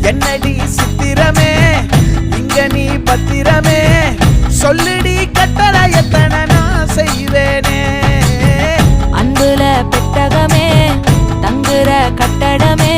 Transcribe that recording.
என்னடி சித்திரமே இங்க நீ பத்திரமே சொல்லிடி கட்டளை எத்தனை நான் செய்வேனே அன்புல பெட்டகமே தங்குற கட்டடமே